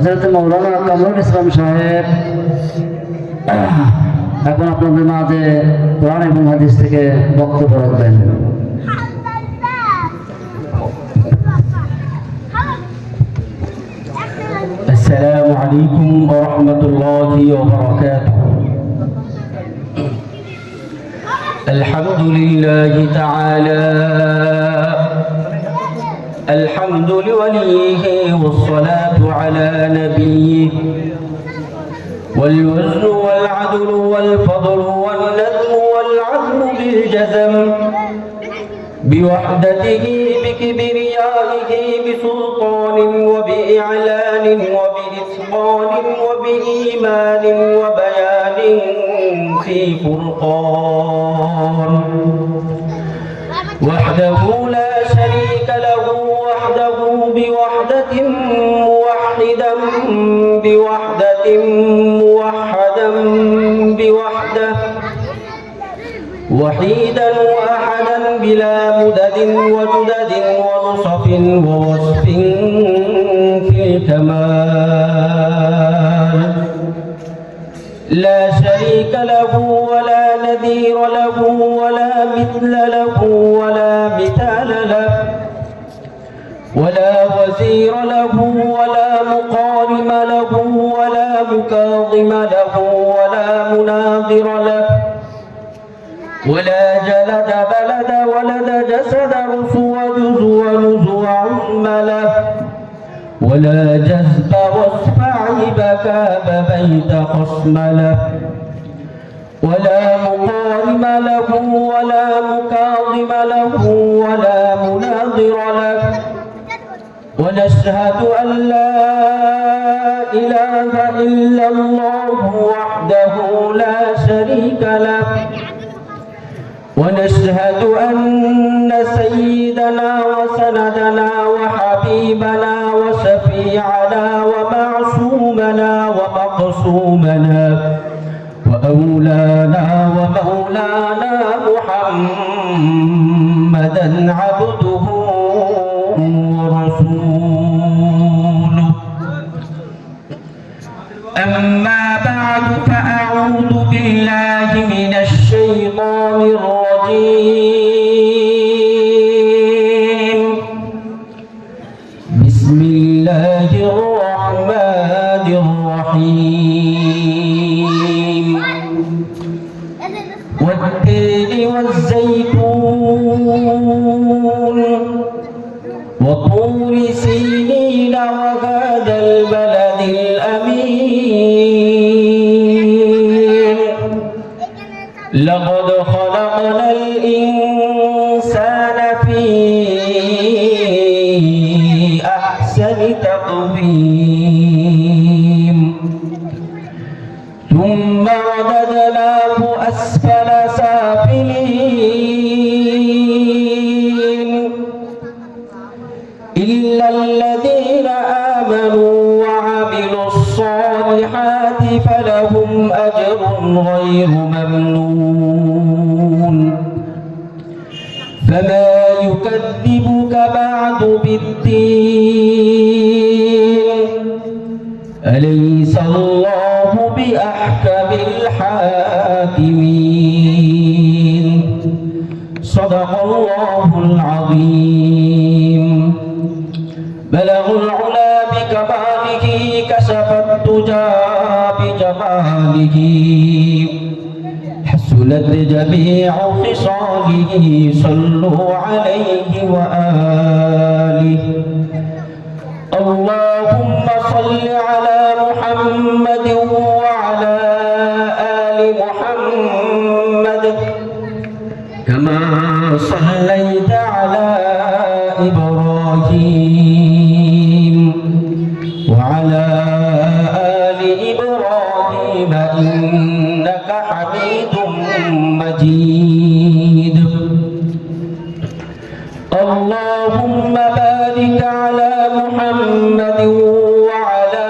হযরত মাওলানা কামরুল ইসলাম সাহেব এখন আপনাদের মাঝে কোরআন এবং হাদিস থেকে বক্তব্য রাখবেন। السلام عليكم ورحمة الله وبركاته. الحمد لله تعالى الحمد لوليه والصلاة على نبيه والوزن والعدل والفضل والنظم والعدل بالجزم بوحدته بكبريائه بسلطان وبإعلان وبإتقان وبإيمان وبيان في فرقان وحده لا شريك له وحده بوحدة موحدا بوحدة موحدا بوحده وحيدا واحدا بلا مدد وجدد ونصف ووصف في الكمال لا شريك له ولا نذير له ولا مثل له ولا مثال له ولا وزير له ولا مقارم له ولا مكاظم له ولا مناظر له ولا جلد بلد ولد جسد رسو وجزو ونزو عزم له ولا جذب وصف عيب كاب بيت خصم له ولا مقارم له ولا مكاظم له ولا مناظر له ونشهد أن لا إله إلا الله وحده لا شريك له ونشهد أن سيدنا وسندنا وحبيبنا وشفيعنا ومعصومنا ومقصومنا وأولانا ومولانا محمدا عبده ورسوله أما بعد فأعوذ بالله من الشيطان الرجيم بسم الله الرحمن الرحيم والتين والزيتون وطور سينين وهذا البلد الأمين لقد خلقنا الإنسان في أحسن تقويم ثم رددناه أسفل سافلين إلا الذين آمنوا وعملوا الصالحات فلهم أجر غير ممنون فما يكذبك بعد بالدين أليس الله بأحكم الحاكمين صدق الله العظيم بلغ العلا بكماله كشف الدجى بجماله حسنت جميع خصاله صلوا عليه وآله اللهم صل على محمد وعلى آل محمد كما صليت على إبراهيم وعلى آل إبراهيم إنك حميد مجيد اللهم بارك على محمد وعلى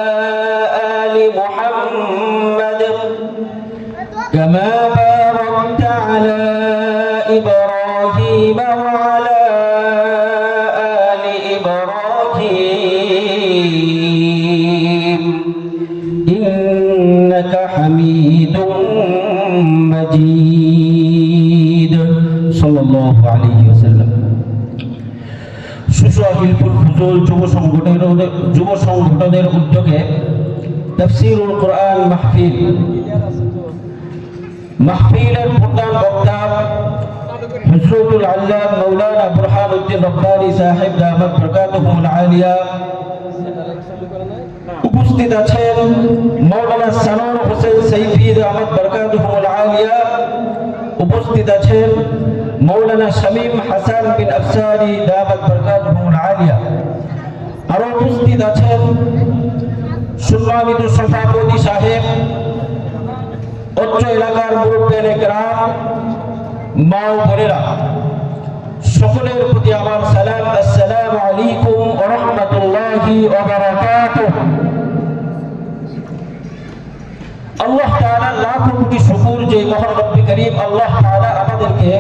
যুব সংগঠনের উদ্যোগে তাফসীরুল কোরআন মাহফিলের প্রধান বক্তা হযরতুল আল্লামা মাওলানা বুরহানুদ্দিন রব্বানী সাহেব দামাত বরকাতুহুল আলিয়া, উপস্থিত আছেন মাওলানা সানোর হোসেন সাইফি দামাত বরকাতুহুল আলিয়া, উপস্থিত আছেন মাওলানা শামীম হাসান বিন আফসারি দামাত বরকাতুহুল আলিয়া, আরো উপস্থিত আছেন সম্মানিত সভাপতি সাহেব, অত্র এলাকার মুরব্বিয়ানে কেরাম, মা ও বোনেরা, সকলের প্রতি আমার সালাম। আসসালামু আলাইকুম ওয়া রাহমাতুল্লাহি ওয়া বারাকাতুহু। আল্লাহ তাআলা লাখ কোটি শুকর যে মহান রব্বি করিম আল্লাহ তাআলা আমাদেরকে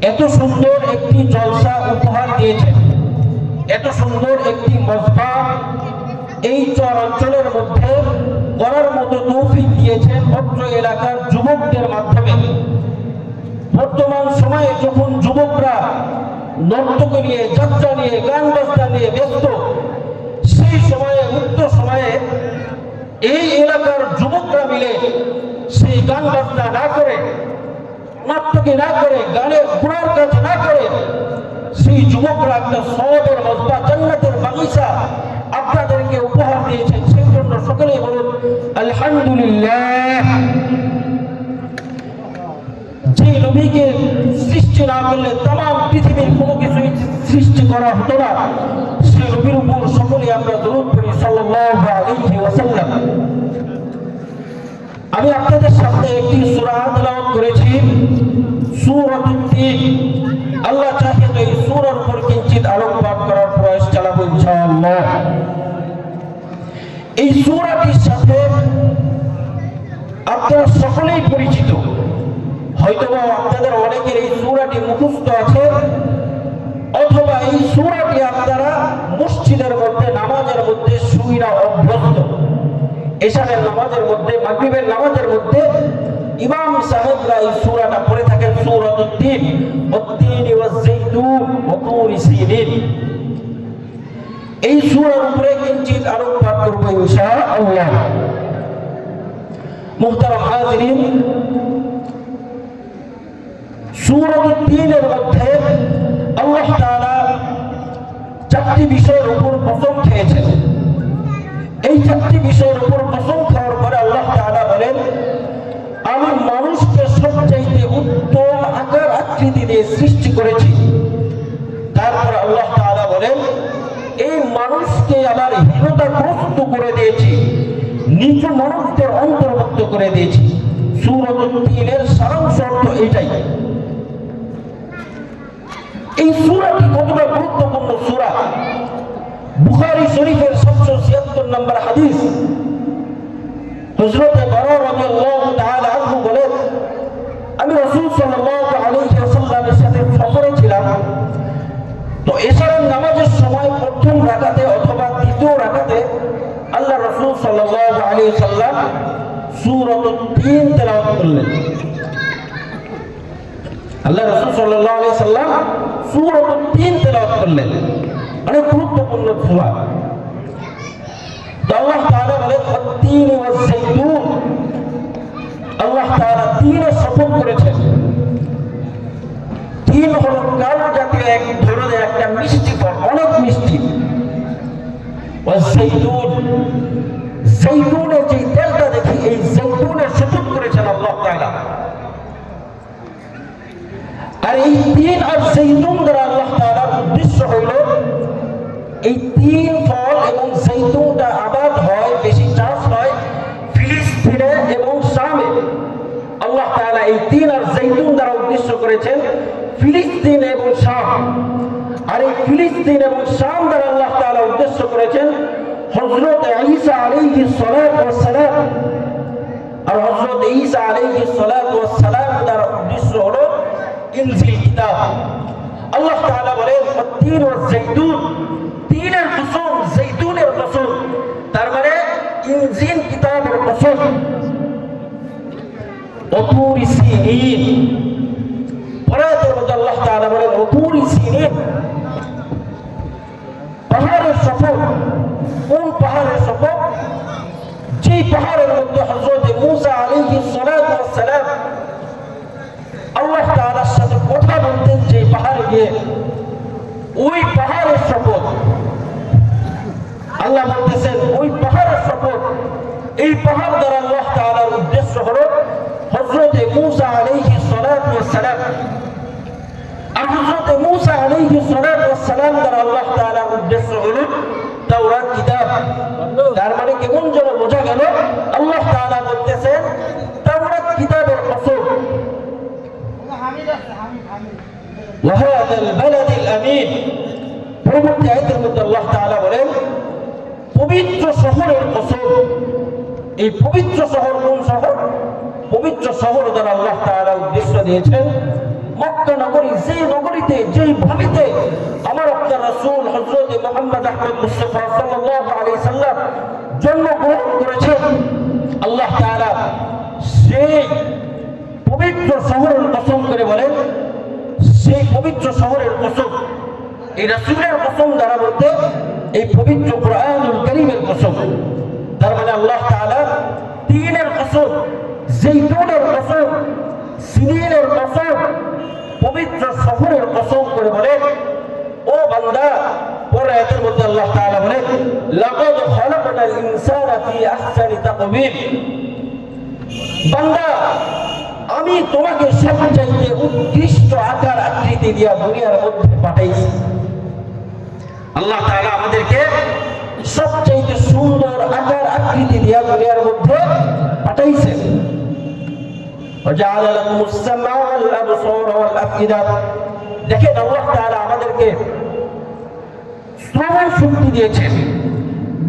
এত সুন্দর একটি জলসা উপহার দিয়েছেন, এত সুন্দর একটি মজমা এই চর অঞ্চলের মধ্যে করার মতো তৌফিক দিয়েছেন অত্র এলাকার যুবকদের মাধ্যমে। বর্তমান সময়ে যখন যুবকরা নর্তক নিয়ে, যাত্রা নিয়ে, গান বাজনা নিয়ে ব্যস্ত, সেই সময়ে উক্ত সময়ে এই এলাকার যুবকরা মিলে সেই গান বাজনা না করে, নর্তকী না করে, গানের গুণার কাজ না করে, সেই যুবকরা একটা সওয়াবের মজমা, জান্নাতের বাগিচা আপনাদেরকে উপহার দিয়েছেন। সেই জন্য সকলেই বলুন আলহামদুলিল্লাহ। যে নবীকে সৃষ্টি না করলে তাম পৃথিবীর কোনো কিছুই সৃষ্টি করা হতো না, সেই নবীর উপর সকলে আমরা দরুদ পড়ি সাল্লাল্লাহু আলাইহি ওয়াসাল্লাম। আমি আপনাদের সামনে একটি সূরা তেলাওয়াত করেছি, সূরাতুত তিন। আল্লাহ চাহে তো এই সূরার উপর কিঞ্চিত আলোকপাত করার প্রয়াস চালাবো ইনশাআল্লাহ। এই সূরাটির সাথে আপনারা সকলেই পরিচিত, হয়তোবা আপনাদের অনেকের এই সূরাটি মুখস্থ আছে, অথবা এই সূরাটি আপনারা মসজিদের মধ্যে নামাজের মধ্যে শুইরা অভ্যস্ত। এশারের নামাজের মধ্যে, মাগরিবের নামাজের মধ্যে ইমাম সাহেবরা এই সূরাটা পড়ে থাকেন, সূরাতুত তিন, ওয়াত-তিনি ওয়াজ-যাইতুন ওয়া তুরি সিনিন। এই সূরার উপরে কিঞ্চিত আলোকপাত করব ইনশাআল্লাহ। মুহতারাম হাজিরিন, সূরাতুত তিনের মধ্যে আল্লাহ তাআলা চারটি বিষয়ের উপর কসম খেয়েছেন। এই চারটি বিষয়ের উপর কসম খাওয়ার পরে আল্লাহ তাআলা বলেন, আমি মানুষকে সবচাইতে উত্তম আকার আকৃতি দিয়ে সৃষ্টি করেছি। তারপর আল্লাহ তাআলা বলেন, এই মানুষকে আমার হীনতাগ্রস্ত করে দিয়েছি, নিচু মানুষদের অন্তর্ভুক্ত করে দিয়েছি। সূরাতুত তিনের সারাংশ অর্থ এটাই। এই সূরাটি কতটা গুরুত্বপূর্ণ সূরা, বুখারী শরীফের 776 নম্বর হাদিস, হযরত বারা রাদিয়াল্লাহু তাআলা আনহু বলেন, আমি রাসূল সাল্লাল্লাহু আলাইহি ওয়াসাল্লামের সাথে সফরে ছিলাম। তো এশারের নামাজের সময় প্রথম রাকাতে অথবা দ্বিতীয় রাকাতে আল্লাহ রাসূল সাল্লাল্লাহু আলাইহি ওয়াসাল্লাম সূরাতুত তিন তেলাওয়াত করলেন। আল্লাহ রাসূল সাল্লাল্লাহু আলাইহি ওয়াসাল্লাম সূরাতুত তিন তেলাওয়াত করলেন, অনেক গুরুত্বপূর্ণ সূরা। তো আল্লাহ তাআলা বলেন, ওয়াত-তিনি ওয়াজ-যাইতুন, আল্লাহ তাআলা তিনের শপথ করেছেন। তিন হলো কালো জাতীয় এক ধরনের একটা মিষ্টি ফল, অনেক মিষ্টি। ওয়াজ-যাইতুন, যাইতুনের যে তেলটা দেখি, এই যাইতুনের শপথ করেছেন আল্লাহ তাআলা। আর এই তিন আর যাইতুন দ্বারা আল্লাহ তাআলার উদ্দেশ্য হলো, এই তিন ফল এবং যাইতুনটা আবাদ হয়, বেশি চাষ হয় ফিলিস্তিনে এবং শামে। আল্লাহ তাআলা এই তিন আর যাইতুন দ্বারা উদ্দেশ্য করেছেন ফিলিস্তিন এবং শাম। আর এই ফিলিস্তিন এবং শাম দ্বারা আল্লাহ তাআলা উদ্দেশ্য করেছেন হযরত ঈসা আলাইহিস সালাতু ওয়াস সালাম। আর হযরত ঈসা আলাইহিস সালাতু ওয়াস সালাম দ্বারা উদ্দেশ্য হলো ইনজিল কিতাব। আল্লাহ তাআলা বলেন, ওয়াত-তিন ওয়াজ-যাইতুন, তিনের কসম, যাইতুনের কসম, তার মানে ইনজিল কিতাবের কসম। ওয়া তুরি সিনিন, আল্লাহ তাআলা বলেন ওতুরি সিনিন, পাহাড়ের শপথ, কোন পাহাড়ের শপথ? যে পাহাড়ের মধ্যে হযরত মূসা আলাইহিস সালাতু ওয়াস সালাম আল্লাহ তাআলার সাথে কথা বলতেন, যে পাহাড়ে গিয়ে, ওই পাহাড়ের শপথ। আল্লাহ বলতেছেন ওই পাহাড়ের শপথ। এই পাহাড় দ্বারা আল্লাহ তাআলার উদ্দেশ্য হলো হযরত মূসা আলাইহিস সালাতু ওয়াস সালাম। আর হযরত মূসা আলাইহিস সালাতু ওয়াস সালাম দ্বারা আল্লাহ তাআলার উদ্দেশ্য হলো তাওরাত কিতাব। তার মানে কেমন যেন বোঝা গেল, আল্লাহ তাআলা বলতেছেন তাওরাত কিতাবের কসম, ওয়াহাদাল বালাদিল আমিন। পরবর্তী আয়াতের মধ্যে আল্লাহ তাআলা বলেন পবিত্র শহরের কসম। এই পবিত্র শহর কোন শহর? পবিত্র শহর দ্বারা আল্লাহ তাআলা উদ্দেশ্য দিয়েছেন মক্কা নগরী, যে নগরীতে, যেই ভূমিতে আমার আপনার রাসূল হযরত মুহাম্মদ আহমদ মুস্তাফা সাল্লাল্লাহু আলাইহি সাল্লাম জন্মগ্রহণ করেছেন। আল্লাহ তাআলা সেই পবিত্র শহরের কসম করে বলেন, সেই পবিত্র শহরের কসম। এই রাসূলের কসম দ্বারা বলতে এই পবিত্র কুরআনুল কারীমের কসম। তার মানে আল্লাহ তাআলা তিনের কসম, জৈতুনের কসম, সিরিনের কসম, পবিত্র শহরের কসম করে বলেন ও বান্দা। পরে আয়াতের মধ্যে আল্লাহ তাআলা বলেন লাকাদ খালাকনাল ইনসানা ফি আহসানি তাকওয়িম। বান্দা, আমি তোমাকে সবচাইতে উৎকৃষ্ট আকার আকৃতি দিয়া দুনিয়ার মধ্যে পাঠাইছি। আল্লাহ তাআলা আমাদেরকে সবচাইতে সুন্দর আকার আকৃতি দিয়া দুনিয়ার মধ্যে পাঠাইছেন। وجعل لكم السمع والابصار والافئده। দেখেন আল্লাহ তাআলা আমাদেরকে শ্রবণ শক্তি দিয়েছেন,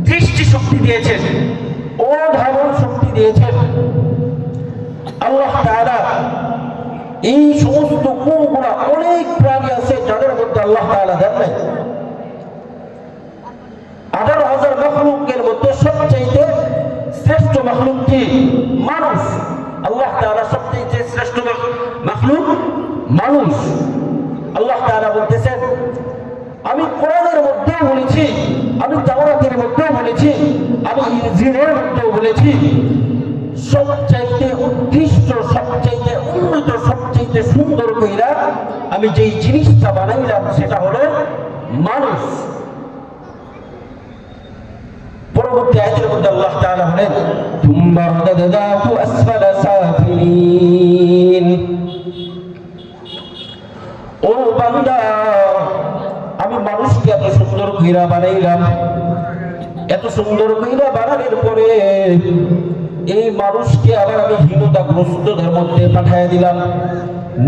দৃষ্টি শক্তি দিয়েছেন, অধারণ শক্তি দিয়েছেন। আল্লাহ তাআলা এই সমস্ত গুণগুলো, অনেক প্রাণী আছে যাদের মধ্যে আল্লাহ তাআলা দেন নাই। 18,000 মাখলুকের মধ্যে সবচাইতে শ্রেষ্ঠ মাখলুক কি? মানুষ। আল্লাহ তাআলা সবচাইতে শ্রেষ্ঠ মাখলুক মানুষ। আল্লাহ তাআলা বলতেছেন আমি কোরআনের মধ্যেও বলেছি, আমি তাওরাতের মধ্যেও বলেছি, আমি ইনজিলের মধ্যেও বলেছি, সবচাইতে উৎকৃষ্ট, সবচাইতে উন্নত, সবচাইতে সুন্দর কইরা আমি যেই জিনিসটা বানাইলাম সেটা হলো মানুষ। পরবর্তী আয়াতের মধ্যে আল্লাহ তাআলা বলেন তুম্মা রাদাদনাহু আসফালা সাফিলিন। ও বান্দা, আমি মানুষকে এত সুন্দর কইরা বানাইলাম, এত সুন্দর কইরা বানানোর পরে এই মানুষকে আবার আমি হীনতাগ্রস্তদের মধ্যে পাঠিয়ে দিলাম,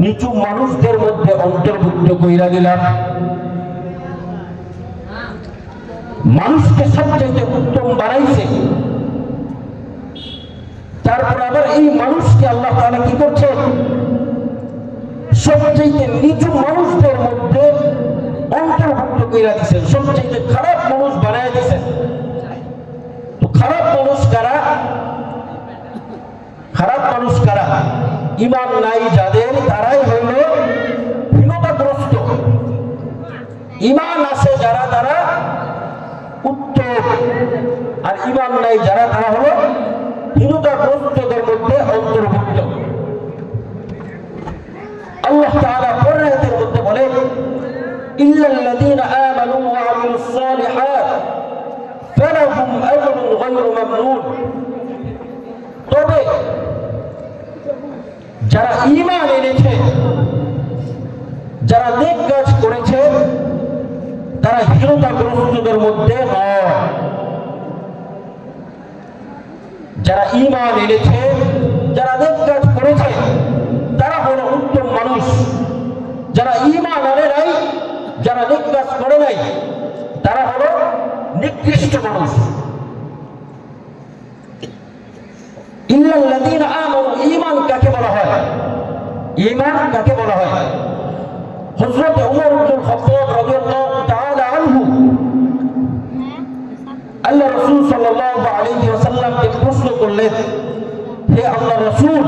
নিচু মানুষদের মধ্যে অন্তর্ভুক্ত কইরা দিলাম। মানুষকে সবচাইতে উত্তম বানাইছে, তারপর আবার এই মানুষকে আল্লাহ তাআলা কি করছেন? সবচাইতে নিচু মানুষদের মধ্যে অন্তর্ভুক্ত কইরা দিয়েছেন, সবচাইতে খারাপ মানুষ বানায় দিয়েছেন। তো খারাপ মানুষ কারা? খারাপ মানুষ কারা? ঈমান নাই যাদের, তারাই হইল হীনতাগ্রস্ত। ঈমান আছে যারা, তারা উত্তম। আর ঈমান নাই যারা, তারা হলো হীনতাগ্রস্তদের মধ্যে অন্তর্ভুক্ত। আল্লাহ তাআলা পরের আয়াতের মধ্যে বলেন ইল্লাল্লাযীনা আমানু ওয়া আমিলুস সালিহাত ফালাহুম আজরুন গায়রু মামনুন। তবে যারা ঈমান এনেছে, যারা নেক কাজ করেছে, তারা হীনতাগ্রস্তদের মধ্যে নয়। যারা ঈমান এনেছে, যারা নেক কাজ করেছে, তারা হলো উত্তম মানুষ। যারা ঈমান আনে নাই, যারা নেক কাজ করে নাই, তারা হলো নিকৃষ্ট মানুষ। ইল্লাল্লাযীনা আমানু, ঈমান কাকে বলা হয়? ঈমান কাকে বলা হয়? হযরত ওমর ইবনে খাত্তাব রাদিয়াল্লাহু তাআলা আনহু আল্লাহ রাসূল সাল্লাল্লাহু আলাইহি ওয়াসাল্লামকে প্রশ্ন করলেন, হে আল্লাহর রাসূল,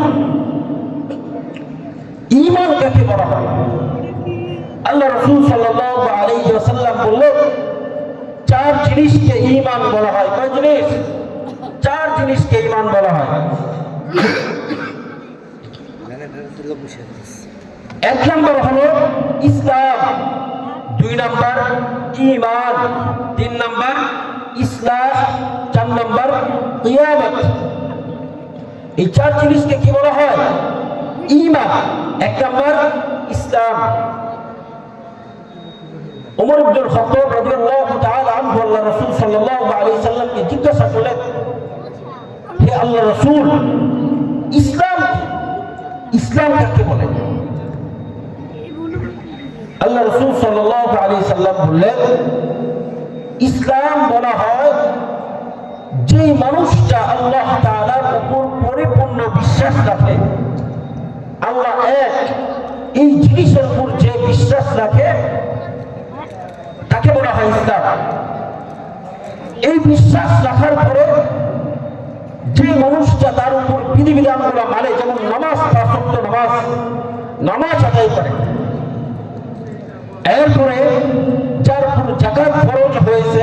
ঈমান কাকে বলা হয়? আল্লাহ রাসূল সাল্লাল্লাহু আলাইহি ওয়াসাল্লাম বললেন চার জিনিসকে ঈমান বলা হয়। কয় জিনিস? চার জিনিসকে ঈমান বলা হয়। এক নম্বর হলো ইসলাম, দুই নম্বর ঈমান, তিন নম্বর ইসলাহ, চার নম্বর কিয়ামত। এই চার জিনিসকে কি বলা হয়? ঈমান। এক নম্বর ইসলাম। ওমর ইবনুল খাত্তাব রাদিয়াল্লাহু তাআলা আনহু আল্লাহর রাসূল সাল্লাল্লাহু আলাইহি সাল্লামকে জিজ্ঞাসা করলেন, হে আল্লাহর রাসূল, ইসলাম ইসলাম কাকে বলে? আল্লাহ রাসূল সাল্লাল্লাহু আলাইহি সাল্লাম বললেন, ইসলাম বলা হয় যে মানুষটা আল্লাহ তাআলার উপর পরিপূর্ণ বিশ্বাস রাখে, আল্লাহ এক, এই জিনিসের উপর যে বিশ্বাস রাখে তাকে বলা হয় ইসলাম। এই বিশ্বাস রাখার পরে যে মানুষটা তার উপর বিধিবিধানগুলো মানে, যেমন নামাজ, পাঁচ ওয়াক্ত নামাজ আদায় করে, এরপরে যার উপর যাকাত ফরজ হয়েছে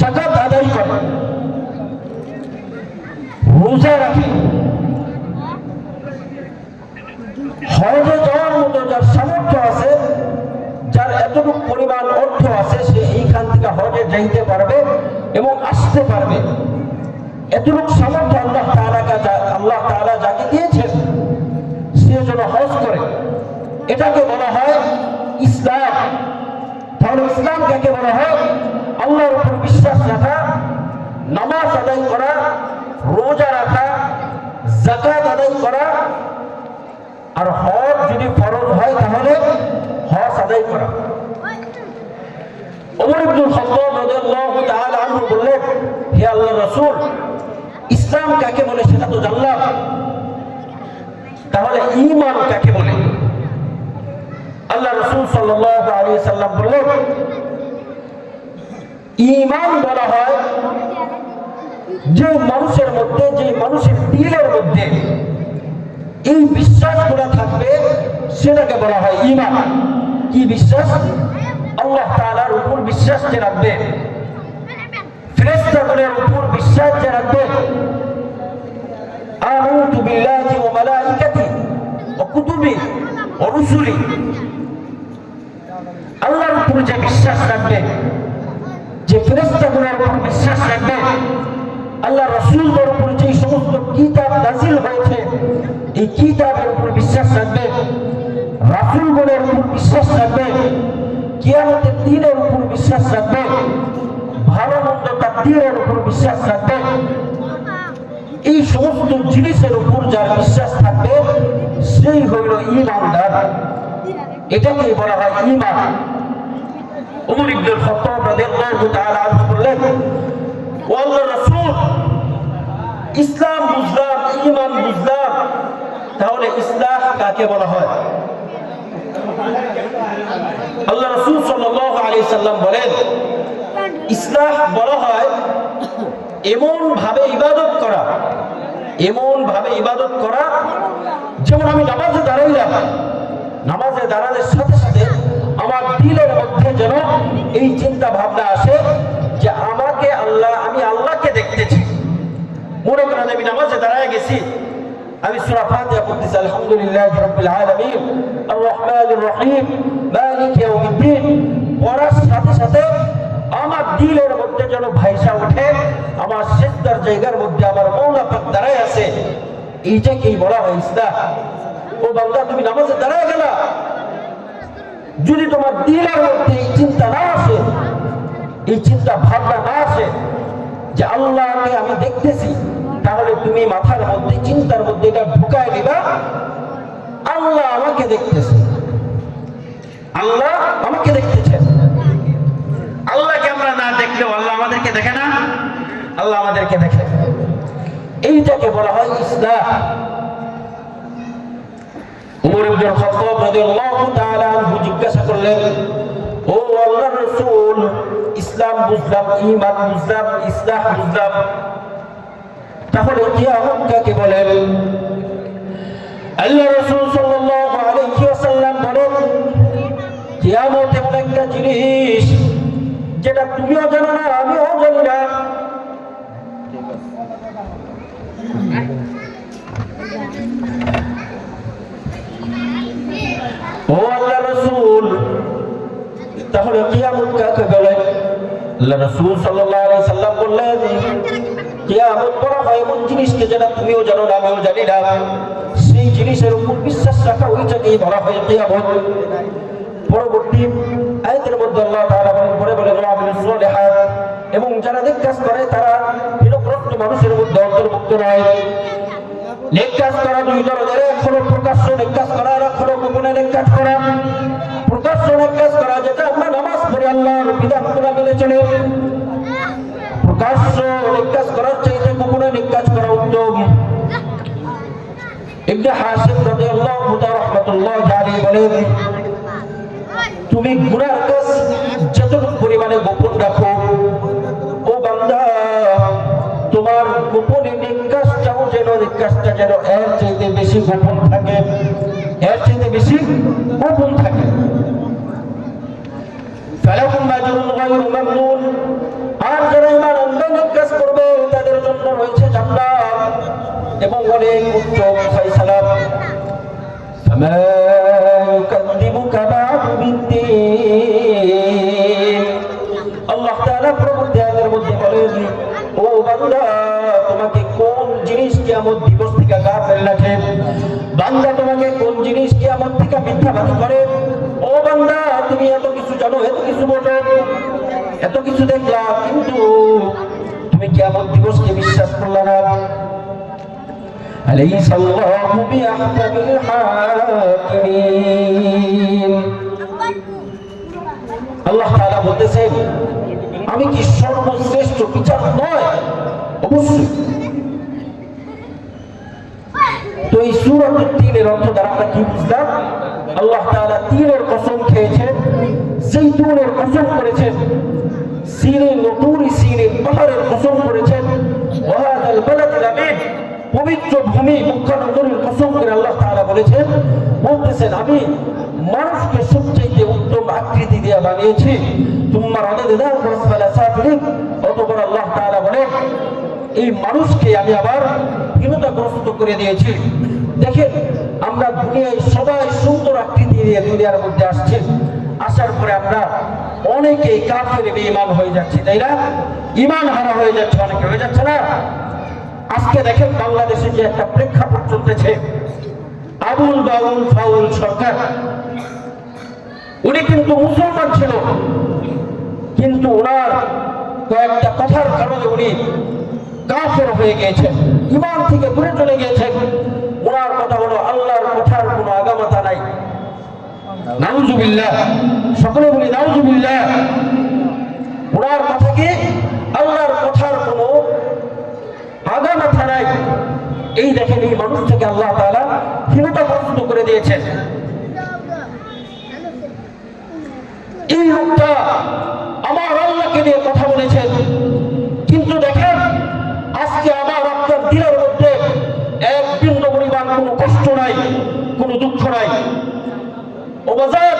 যাকাত আদায় করে, রোজা রাখে, হজে যাওয়ার মতো যার সামর্থ্য আছে, যার এতটুকু পরিমাণ অর্থ আছে, সে এইখান থেকে হজে যাইতে পারবে এবং আসতে পারবে, এতটুকু সামর্থ্য আল্লাহ তাআলা যাকে দিয়েছেন সে যেন হজ করে, এটাকে বলা হয় ইসলাম। তাহলে ইসলাম কাকে বলা হয়? আল্লাহর উপর বিশ্বাস রাখা, নামাজ আদায় করা, রোজা রাখা, যাকাত আদায় করা, আর হজ যদি ফরজ হয় তাহলে হজ আদায় করা। ওমর ইবনুল খাত্তাব রাদিয়াল্লাহু তাআলা আনহু বললেন, হে আল্লাহর রাসূল, ইসলাম কাকে বলে সেটা তো জানলাম, তাহলে ঈমান কাকে বলে? আল্লাহ রাসূল সাল্লাল্লাহু আলাইহি সাল্লাম বললেন, ঈমান বলা হয় যে মানুষের মধ্যে, যে মানুষের দিলের মধ্যে এই বিশ্বাসগুলো থাকবে সেটাকে বলা হয় ঈমান। কি বিশ্বাস? আল্লাহ তাআলার উপর বিশ্বাস যে রাখবে, ফেরেশতাগণের উপর বিশ্বাস যে রাখবে, আমানতু বিল্লাহি ওয়া মালাইকাতিহি ওয়া কুতুবিহি ওয়া রুসুলিহি, আল্লাহর উপর যে বিশ্বাস রাখবে, যে ফেরেশতাগণের উপর বিশ্বাস রাখবে, আল্লাহ রাসূলদের উপর যে সমস্ত কিতাব নাযিল হয়েছে এই কিতাবের উপর বিশ্বাস রাখবে, রাসূলগণের উপর বিশ্বাস রাখবে, কিয়ামতের দিনের উপর বিশ্বাস রাখবে, ভালো মন্দ তাকদীরের উপর বিশ্বাস রাখবে, এই সমস্ত জিনিসের উপর যার বিশ্বাস থাকবে সেই হইল ঈমানদার। এটাকেই বলা হয় ঈমান। ওমর ইবনুল খাত্তাব রাদিয়াল্লাহু তাআলা আনহু বললেন, ও আল্লাহর রাসূল, ইসলাম বুঝলাম, ঈমান বুঝলাম, তাহলে ইসলাহ কাকে বলা হয়? আল্লাহ রাসূল সাল্লাল্লাহু আলাইহি সাল্লাম বলেন, ইসলাহ বলা হয় এমন ভাবে ইবাদত করা, এমন ভাবে ইবাদত করা, যেমন আমি নামাজে দাঁড়াইলাম, নামাজে দাঁড়ানোর সাথে সাথে আমার দিলের মধ্যে যেন এই চিন্তা ভাবনা আসে যে আমাকে আল্লাহ, আমি আল্লাহকে দেখতেছি। মনে করেন আমি নামাজে দাঁড়ায় গেছি, আমি সূরা ফাতিহা পড়তেছি, আলহামদুলিল্লাহি রাব্বিল আলামিন আর রহমানির রহিম মালিকি ইয়াউমিদ্দিন, পড়ার সাথে সাথে আমার দিলের মধ্যে যেন ভাইসা ওঠে, আমার সিজদার জায়গার মধ্যে আমার মওলা পাক দাঁড়ায় আছে। এইটাকেই বলা হয় ইসলাম। ও বান্দা, তুমি নামাজে দাঁড়ায় গেলা, যদি তোমার দিলের মধ্যে এই চিন্তা না আসে, এই চিন্তা ভাবনা না আসে যে আল্লাহকে আমি দেখতেছি, তাহলে তুমি মাথার মধ্যে, চিন্তার মধ্যে এটা ঢুকায় দিবা, আল্লাহ আমাকে দেখতেছে, আল্লাহ আমাকে দেখতেছেন। আল্লাহকে আমরা না দেখলেও আল্লাহ আমাদেরকে দেখে না? আল্লাহ আমাদেরকে দেখে। এইটাকে বলা হয় ইসলাম। ওমর ইবনুল খাত্তাব রাদিয়াল্লাহু তাআলা আনহু জিজ্ঞাসা করলেন, ও আল্লাহর রাসূল, ইসলাম বুঝলাম, ঈমান বুঝলাম, ইসলাহ বুঝলাম, তাহলে কিয়ামত কাকে বলেন? আল্লাহ রাসূল সাল্লাল্লাহু আলাইহি ওয়াসাল্লাম বলেন, কিয়ামত এমন একটা জিনিস যেটা তুমিও জানো না আমিও জানি না। ও আল্লাহ রাসূল, তাহলে কিয়ামত কাকে বলে? আল্লাহ রাসূল সাল্লাল্লাহু আলাইহি সাল্লাম বললেন, কিয়ামত বলা হয় এমন জিনিসকে যেটা তুমিও জানো না আমিও জানি না, সেই জিনিসের উপর বিশ্বাস রাখা ওইটাকেই বলা হয় কিয়ামত। পরবর্তী আয়াতের মধ্যে আল্লাহ তাআলা বলেন ওয়াবিলুস সালিহাত, এবং যারা নেক কাজ করে তারা বিরক্ত মানুষের মধ্যে অন্তর্ভুক্ত নয়। নেক কাজ করা দুই ধরনের, এক হলো প্রকাশ্য নেক কাজ করা, আর এক হলো গোপনে নেক কাজ করা। প্রকাশ্য নেক কাজ করা যেটা আমরা নামাজ পড়ে আল্লাহর বিধানগুলো মেনে চলে, প্রকাশ্য নেক কাজ করার চাইতে গোপনে নেক কাজ করা উত্তম। ইবনে হাশিম রাদিয়াল্লাহু তাআলা রাহমাতুল্লাহি আলাইহি বলেন, তুমি গুনার কাজ যতটুকু পরিমাণে গোপন রাখো, ও বান্দা তোমার গোপনে নেক কাজটাও যেন নেক কাজটা যেন এর চাইতে বেশি গোপন থাকে, এর চাইতে বেশি গোপন থাকে। ফালাকুম আজরুন গায়রু মামনুন, আর যারা ঈমান আনবে নেক কাজ করবে তাদের জন্য রয়েছে জান্নাত এবং অনেক উত্তম ফয়সালা। ফামা ইউকাযযিবুকা বা'দু বিদ্দীন, আল্লাহ তাআলা পরবর্তী আয়াতের মধ্যে বলেন, ও বান্দা তোমাকে কোন জিনিস কিয়ামত দিবস থেকে গাফেল রাখে? বান্দা তোমাকে কোন জিনিস কিয়ামত থেকে মিথ্যাবাদী করে? ও বান্দা তুমি এত কিছু জানো, এত কিছু বোঝো, এত কিছু দেখলা, কিন্তু তুমি কিয়ামত দিবসকে বিশ্বাস করলে না। আলাইসা আল্লাহু বিআহকামিল হাকিমিন, আল্লাহ তাআলা বলতেছেন আমি কি সর্বশ্রেষ্ঠ বিচারক নয়? অবশ্যই। তো এই সূরাতুল তিনের অর্থ দ্বারা আমরা কি বুঝলাম? আল্লাহ তাআলা তিনের কসম খেয়েছেন, জৈতুনের কসম করেছেন, সিরিন ও তুরি সিরিন পাহাড়ের কসম করেছেন, ওয়াহাদাল বালাদিল আমিন পবিত্র ভূমি মক্কা নগরীর কসম করে আল্লাহ তাআলা বলেছেন, বলতেছেন আমি মানুষকে সবচেয়ে উত্তম আকৃতি দিয়ে বানিয়েছি। তুম্মা রাদাদনাহু আসফালা সাফিলিন, অতঃপর আল্লাহ তাআলা বলেন এই মানুষকে আমি আবার হীনতাগ্রস্ত করে দিয়েছি। দেখেন আমরা দুনিয়ায় সবাই সুন্দর আকৃতি নিয়ে দুনিয়ার মধ্যে আসছি, আসার পরে আমরা অনেকেই কাফের বেঈমান হয়ে যাচ্ছি, তাই না? ঈমান হারা হয়ে যাচ্ছে, অনেকে হয়ে যাচ্ছে না? আজকে দেখেন বাংলাদেশে যে একটা প্রেক্ষাপট চলতেছে, আবুল বাউল ফাউল সরকার, উনি কিন্তু মুসলমান ছিল, কিন্তু ওনার কয়েকটা কথার কারণে উনি কাফের হয়ে গিয়েছেন, ঈমান থেকে দূরে চলে গিয়েছেন। ওনার কথা হলো আল্লাহর কথার কোনো আগামাথা নাই। নাউজুবিল্লাহ, সকলে বলি নাউজুবিল্লাহ। ওনার কথা কি আল্লাহর কথার কোনো আগামাথা নাই। এই দেখেন এই মানুষ থেকে আল্লাহ তাআলা হীনতাগ্রস্ত করে দিয়েছেন। এই লোকটা আমার আল্লাহকে নিয়ে কথা বলেছেন, কিন্তু দেখেন আজকে আমার আপনার দিলের মধ্যে এক বিন্দু পরিমাণ কোনো কষ্ট নাই, কোনো দুঃখ নাই। ও বাজার,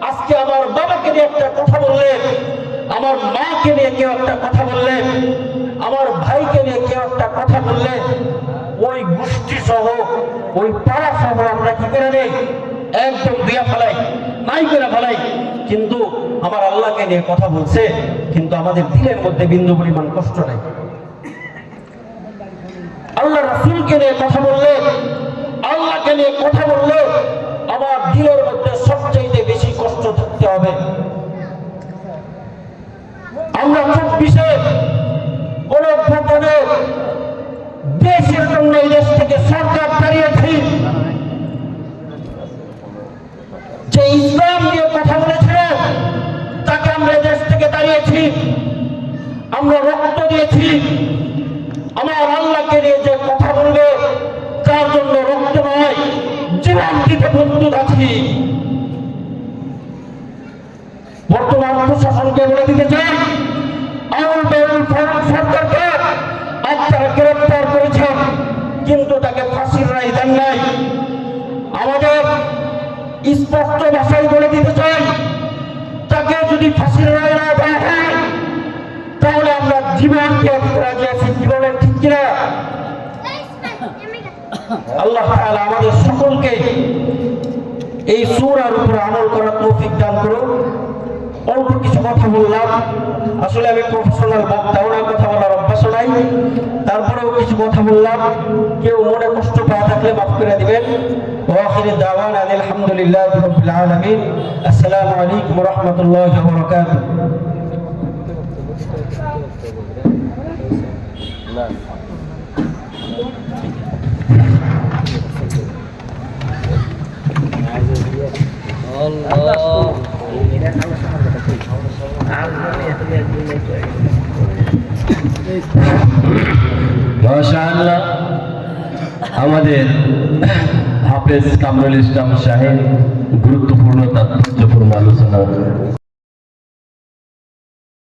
আজকে আমার বাবাকে নিয়ে একটা কথা বললেন, আমার মাকে নিয়ে কেউ একটা কথা বললেন, আমার ভাইকে নিয়ে কেউ একটা কথা বললেন, ওই গোষ্ঠী সহ ওই পাড়া সহ আমরা কি করে নেই? একদম দিয়া ফেলাই, নাই করে ফেলাই। কিন্তু আমার আল্লাহকে নিয়ে কথা বলছে, কিন্তু আমাদের দিলের মধ্যে বিন্দু পরিমাণ কষ্ট নাই। আল্লাহ রাসূলকে নিয়ে কথা বললে, আল্লাহকে নিয়ে কথা বললে আমার দিলের মধ্যে সবচেয়ে বেশি কষ্ট থাকতে হবে। আমরা 24-এ গণঅভ্যুত্থানে দেশের জন্য এই দেশ থেকে সরকার দাঁড়িয়েছি, যে ইসলাম নিয়ে কথা বলেছিলেন তাকে আমরা দেশ থেকে দাঁড়িয়েছি, আমরা রক্ত দিয়েছি। আমার আল্লাহকে নিয়ে যে কথা বলবে তার জন্য রক্ত নয়, জীবন দিতে প্রস্তুত আছি। বর্তমান প্রশাসনকে বলে দিতে চাই, সরকারকে আপনারা গ্রেফতার করেছেন, কিন্তু তাকে ফাঁসির রায় দেন নাই। আমাদের স্পষ্ট ভাষায় বলে দিতে চাই, তাকে যদি ফাঁসির রায় না দেওয়া হয় তাহলে আমরা জীবন ত্যাগ করতে রাজি আছি। জীবনের ঠিক কিনা? আল্লাহ তাআলা আমাদের সকলকে এই সূরার উপর আমল করার তৌফিক দান করুন। অল্প কিছু কথা বললাম, আসলে আমি প্রফেশনাল বক্তাও না, কথা বলার অভ্যাস নাই, তারপরেও কিছু কথা বললাম। কেউ মনে কষ্ট পাওয়া থাকলে মাফ করে দিবেন। ওয়া আখিরু দাওয়ানা আলহামদুলিল্লাহি রাব্বিল আলামিন। আসসালামু আলাইকুম ওয়া রাহমাতুল্লাহি ওয়া বারাকাতুহু। মাশাআল্লাহ, আমাদের হাফেজ কামরুল ইসলাম সাহেব গুরুত্বপূর্ণ তাৎপর্য